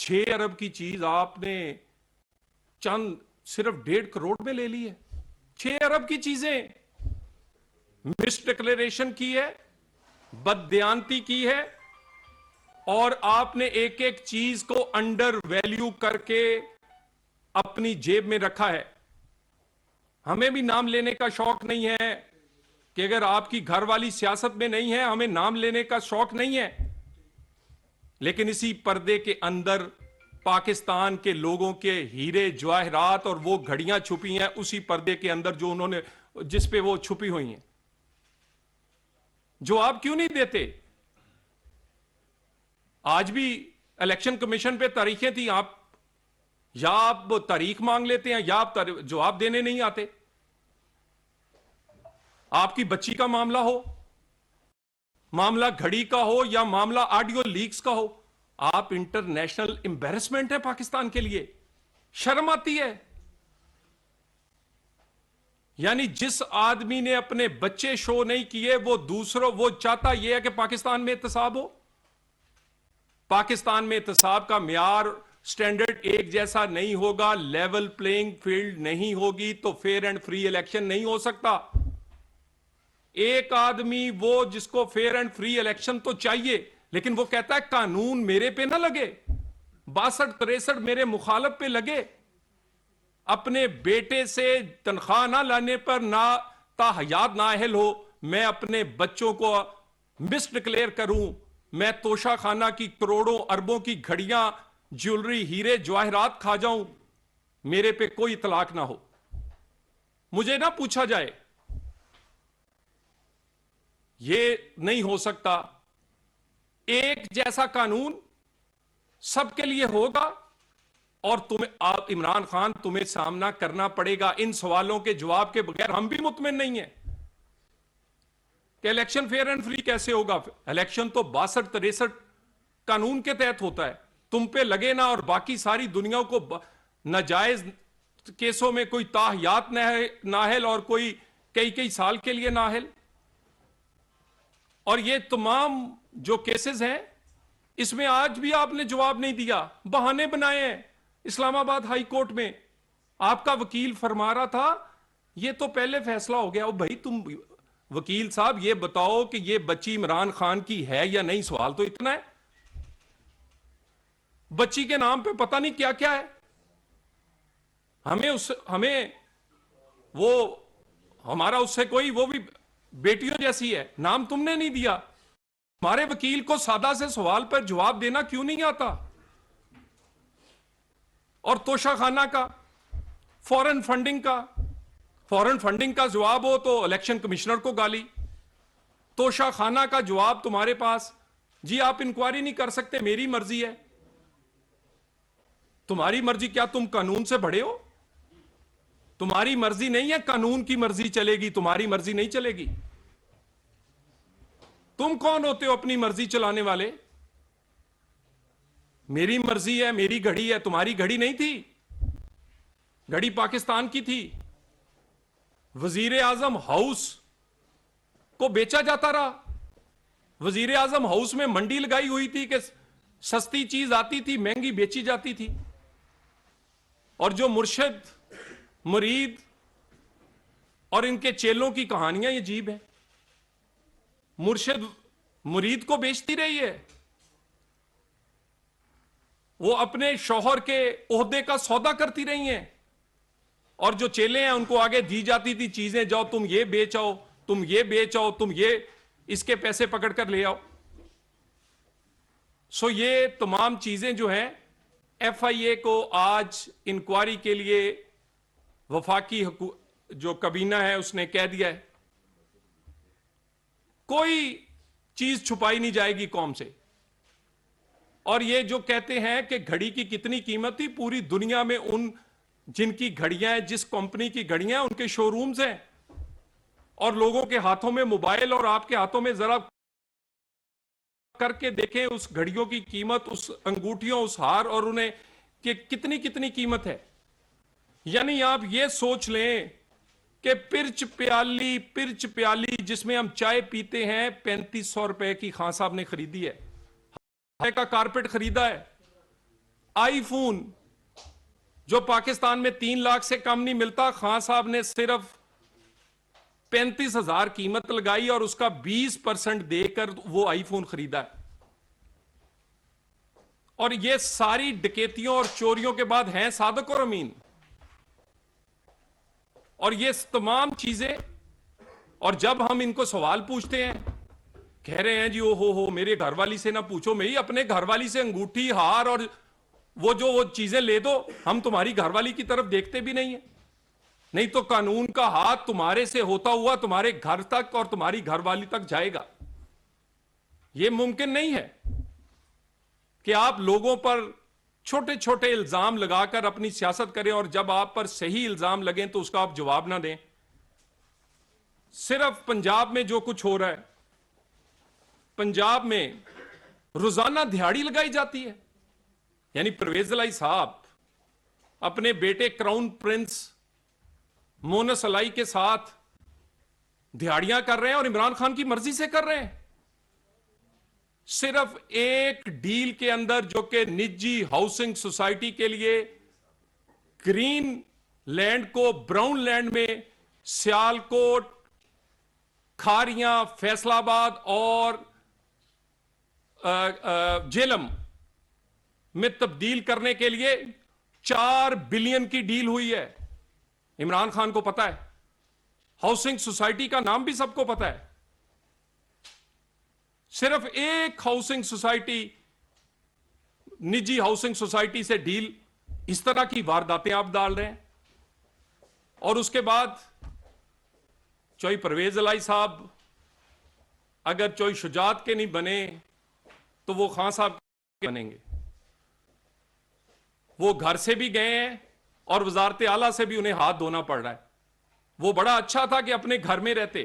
6 अरब की चीज आपने चंद सिर्फ 1.5 करोड़ में ले ली है। 6 अरब की चीजें मिस डिक्लेरेशन की है, बददयांती की है, और आपने एक एक चीज को अंडर वैल्यू करके अपनी जेब में रखा है। हमें भी नाम लेने का शौक नहीं है कि अगर आपकी घरवाली सियासत में नहीं है, हमें नाम लेने का शौक नहीं है, लेकिन इसी पर्दे के अंदर पाकिस्तान के लोगों के हीरे जवाहरात और वो घड़ियां छुपी हैं, उसी पर्दे के अंदर जो उन्होंने, जिस पे वो छुपी हुई हैं। जवाब क्यों नहीं देते? आज भी इलेक्शन कमीशन पे तारीखें थी, आप या आप तारीख मांग लेते हैं या आप जवाब देने नहीं आते। आपकी बच्ची का मामला हो, मामला घड़ी का हो, या मामला ऑडियो लीक्स का हो, आप इंटरनेशनल एम्बैरेसमेंट है पाकिस्तान के लिए। शर्म आती है। यानी जिस आदमी ने अपने बच्चे शो नहीं किए, वो चाहता यह है कि पाकिस्तान में एहतसाब हो। पाकिस्तान में एहतसाब का म्यार, स्टैंडर्ड एक जैसा नहीं होगा, लेवल प्लेइंग फील्ड नहीं होगी, तो फेयर एंड फ्री इलेक्शन नहीं हो सकता। एक आदमी वो जिसको फेयर एंड फ्री इलेक्शन तो चाहिए, लेकिन वो कहता है कानून मेरे पे ना लगे, 62-63 मेरे मुखालिफ पे लगे। अपने बेटे से तनख्वाह ना लाने पर ना ताहयात नाअहल हो, मैं अपने बच्चों को मिस डिक्लेयर करूं, मैं तोशा खाना की करोड़ों अरबों की घड़ियां, ज्वेलरी, हीरे जवाहरात खा जाऊं, मेरे पे कोई इतलाक ना हो, मुझे ना पूछा जाए। ये नहीं हो सकता। एक जैसा कानून सबके लिए होगा, और तुम्हें, आप इमरान खान, तुम्हें सामना करना पड़ेगा इन सवालों के जवाब के बगैर। हम भी मुतमिन नहीं है कि इलेक्शन फेयर एंड फ्री कैसे होगा। इलेक्शन तो 62-63 कानून के तहत होता है, तुम पे लगे ना, और बाकी सारी दुनिया को नाजायज केसों में कोई ताहयात नाहल और कोई कई कई साल के लिए नाहल। और ये तमाम जो केसेस हैं, इसमें आज भी आपने जवाब नहीं दिया, बहाने बनाए हैं। इस्लामाबाद हाई कोर्ट में आपका वकील फरमा रहा था ये तो पहले फैसला हो गया। भाई तुम वकील साहब ये बताओ कि ये बच्ची इमरान खान की है या नहीं, सवाल तो इतना है। बच्ची के नाम पे पता नहीं क्या क्या है। हमें वो, हमारा उससे कोई, वो भी बेटियों जैसी है, नाम तुमने नहीं दिया। हमारे वकील को सादा से सवाल पर जवाब देना क्यों नहीं आता? और तोशाखाना का, फॉरेन फंडिंग का जवाब हो तो इलेक्शन कमिश्नर को गाली। तोशाखाना का जवाब तुम्हारे पास, जी आप इंक्वायरी नहीं कर सकते, मेरी मर्जी है। तुम्हारी मर्जी क्या, तुम कानून से बड़े हो? तुम्हारी मर्जी नहीं है, कानून की मर्जी चलेगी, तुम्हारी मर्जी नहीं चलेगी। तुम कौन होते हो अपनी मर्जी चलाने वाले? मेरी मर्जी है, मेरी घड़ी है, तुम्हारी घड़ी नहीं थी। घड़ी पाकिस्तान की थी। वजीर आजम हाउस को बेचा जाता रहा। वजीर आजम हाउस में मंडी लगाई हुई थी कि सस्ती चीज आती थी, महंगी बेची जाती थी। और जो मुर्शिद, मुरीद और इनके चेलों की कहानियां ये अजीब है। मुर्शिद मुरीद को बेचती रही है, वो अपने शौहर के ओहदे का सौदा करती रही हैं, और जो चेले हैं उनको आगे दी जाती थी चीजें, जाओ तुम ये बेच आओ, तुम ये बेच आओ, तुम ये इसके पैसे पकड़ कर ले आओ। सो ये तमाम चीजें जो हैं, FIA को आज इंक्वायरी के लिए वफाकी जो कबीना है उसने कह दिया है, कोई चीज छुपाई नहीं जाएगी कौम से। और ये जो कहते हैं कि घड़ी की कितनी कीमत थी, पूरी दुनिया में उन जिनकी घड़ियां हैं, जिस कंपनी की घड़ियां हैं, उनके शोरूम्स हैं, और लोगों के हाथों में मोबाइल, और आपके हाथों में जरा करके देखें उस घड़ियों की कीमत, उस अंगूठियों, उस हार, और उन्हें कि कितनी कितनी कीमत है। यानी आप ये सोच लें कि पिर्च प्याली जिसमें हम चाय पीते हैं, 3500 रुपए की खान साहब ने खरीदी है। का कारपेट खरीदा है, आईफोन जो पाकिस्तान में 3 लाख से कम नहीं मिलता, खान साहब ने सिर्फ 35,000 कीमत लगाई और उसका 20% देकर वो आईफोन खरीदा है। और ये सारी डकैतियों और चोरियों के बाद हैं सादिक और अमीन। और ये तमाम चीजें, और जब हम इनको सवाल पूछते हैं, कह रहे हैं जी ओ हो मेरे घरवाली से ना पूछो, मेरी अपने घरवाली से अंगूठी, हार और वो चीजें ले दो, हम तुम्हारी घरवाली की तरफ देखते भी नहीं है। नहीं तो कानून का हाथ तुम्हारे से होता हुआ तुम्हारे घर तक और तुम्हारी घरवाली तक जाएगा। यह मुमकिन नहीं है कि आप लोगों पर छोटे छोटे इल्जाम लगाकर अपनी सियासत करें और जब आप पर सही इल्जाम लगें तो उसका आप जवाब ना दें। सिर्फ पंजाब में जो कुछ हो रहा है, पंजाब में रोजाना दिहाड़ी लगाई जाती है। यानी परवेज अलाई साहब अपने बेटे क्राउन प्रिंस मोनस अलाई के साथ दिहाड़ियां कर रहे हैं और इमरान खान की मर्जी से कर रहे हैं। सिर्फ एक डील के अंदर, जो कि निजी हाउसिंग सोसाइटी के लिए ग्रीन लैंड को ब्राउन लैंड में सियालकोट, खारियां, फैसलाबाद और जेलम में तब्दील करने के लिए 4 बिलियन की डील हुई है। इमरान खान को पता है, हाउसिंग सोसाइटी का नाम भी सबको पता है। सिर्फ एक हाउसिंग सोसाइटी, निजी हाउसिंग सोसाइटी से डील, इस तरह की वारदातें आप डाल रहे हैं। और उसके बाद चोई परवेज अलाई साहब अगर चोई शुजात के नहीं बने तो वो खान साहब के बनेंगे। वो घर से भी गए हैं और वजारत आला से भी उन्हें हाथ धोना पड़ रहा है। वो बड़ा अच्छा था कि अपने घर में रहते,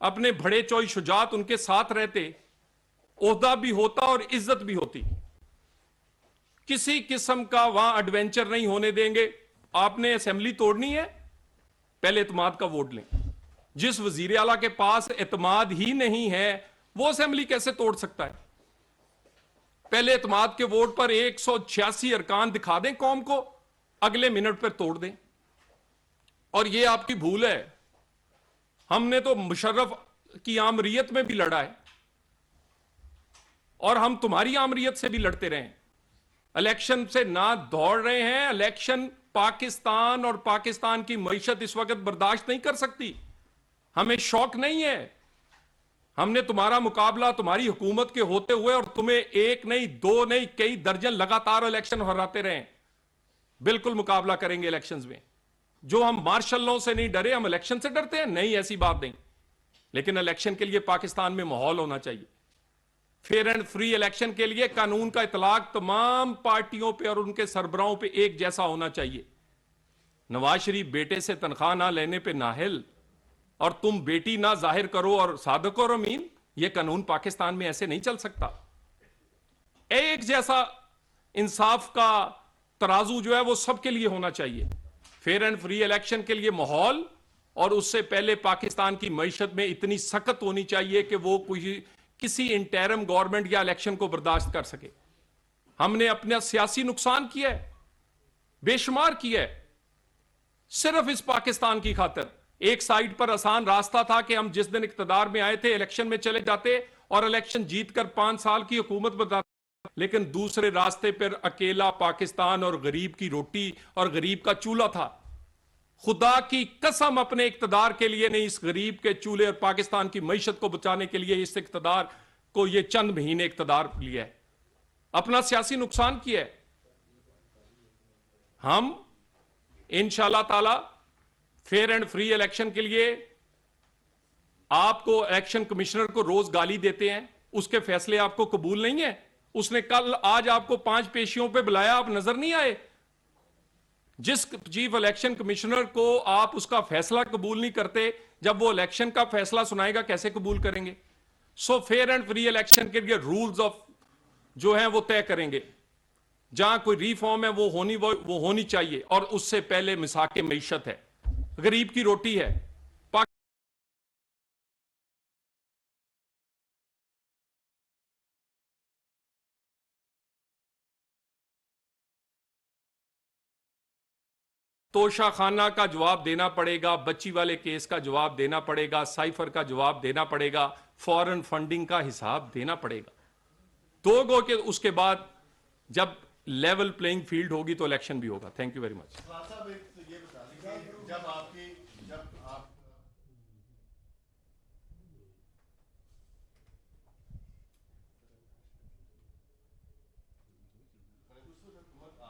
अपने बड़े चोई शुजात उनके साथ रहते, ओहदा भी होता और इज्जत भी होती। किसी किस्म का वहां एडवेंचर नहीं होने देंगे। आपने असेंबली तोड़नी है, पहले एतमाद का वोट लें। जिस वजीर आला के पास एतमाद ही नहीं है वो असेंबली कैसे तोड़ सकता है? पहले एतमाद के वोट पर 186 अरकान दिखा दें कौम को, अगले मिनट पर तोड़ दें। और यह आपकी भूल है। हमने तो मुशर्रफ की आमरीयत में भी लड़ा है और हम तुम्हारी आमरीयत से भी लड़ते रहे। इलेक्शन से ना दौड़ रहे हैं। इलेक्शन पाकिस्तान और पाकिस्तान की मईशत इस वक्त बर्दाश्त नहीं कर सकती। हमें शौक नहीं है। हमने तुम्हारा मुकाबला तुम्हारी हुकूमत के होते हुए और तुम्हें एक नहीं, दो नहीं, कई दर्जन लगातार इलेक्शन हराते रहे। बिल्कुल मुकाबला करेंगे इलेक्शंस में। जो हम मार्शल लॉ से नहीं डरे, हम इलेक्शन से डरते हैं? नहीं, ऐसी बात नहीं। लेकिन इलेक्शन के लिए पाकिस्तान में माहौल होना चाहिए। फेयर एंड फ्री इलेक्शन के लिए कानून का इतलाक तमाम पार्टियों पे और उनके सरबराहों पे एक जैसा होना चाहिए। नवाज शरीफ बेटे से तनख्वाह ना लेने पे नाहिल और तुम बेटी ना जाहिर करो और सादिक और अमीन, यह कानून पाकिस्तान में ऐसे नहीं चल सकता। एक जैसा इंसाफ का तराजू जो है वो सबके लिए होना चाहिए। फेयर एंड फ्री इलेक्शन के लिए माहौल, और उससे पहले पाकिस्तान की मईशत में इतनी सख्त होनी चाहिए कि वो किसी इंटरिम गवर्नमेंट या इलेक्शन को बर्दाश्त कर सके। हमने अपना सियासी नुकसान किया है, बेशुमार किया है, सिर्फ इस पाकिस्तान की खातिर। एक साइड पर आसान रास्ता था कि हम जिस दिन इक्तदार में आए थे इलेक्शन में चले जाते और इलेक्शन जीतकर 5 साल की हुकूमत बनाते, लेकिन दूसरे रास्ते पर अकेला पाकिस्तान और गरीब की रोटी और गरीब का चूल्हा था। खुदा की कसम अपने इक्तदार के लिए नहीं, इस गरीब के चूल्हे और पाकिस्तान की मईशत को बचाने के लिए इस इक्तदार को ये चंद महीने इक्तदार लिया है, अपना सियासी नुकसान किया है। हम इंशाअल्लाह ताला फेयर एंड फ्री इलेक्शन के लिए आपको इलेक्शन कमिश्नर को रोज गाली देते हैं, उसके फैसले आपको कबूल नहीं है। उसने कल आज आपको 5 पेशियों पे बुलाया, आप नजर नहीं आए। जिस चीफ इलेक्शन कमिश्नर को आप उसका फैसला कबूल नहीं करते, जब वो इलेक्शन का फैसला सुनाएगा कैसे कबूल करेंगे? So fair and free election के लिए रूल्स ऑफ जो है वो तय करेंगे। जहां कोई रिफॉर्म है वो होनी चाहिए, और उससे पहले मिसाके मईशत है, गरीब की रोटी है। तोशा खाना का जवाब देना पड़ेगा, बच्ची वाले केस का जवाब देना पड़ेगा, साइफर का जवाब देना पड़ेगा, फॉरेन फंडिंग का हिसाब देना पड़ेगा। दो गो के उसके बाद जब लेवल प्लेइंग फील्ड होगी तो इलेक्शन भी होगा। Thank you very much. साहब एक तो ये बता दें कि जब आपकी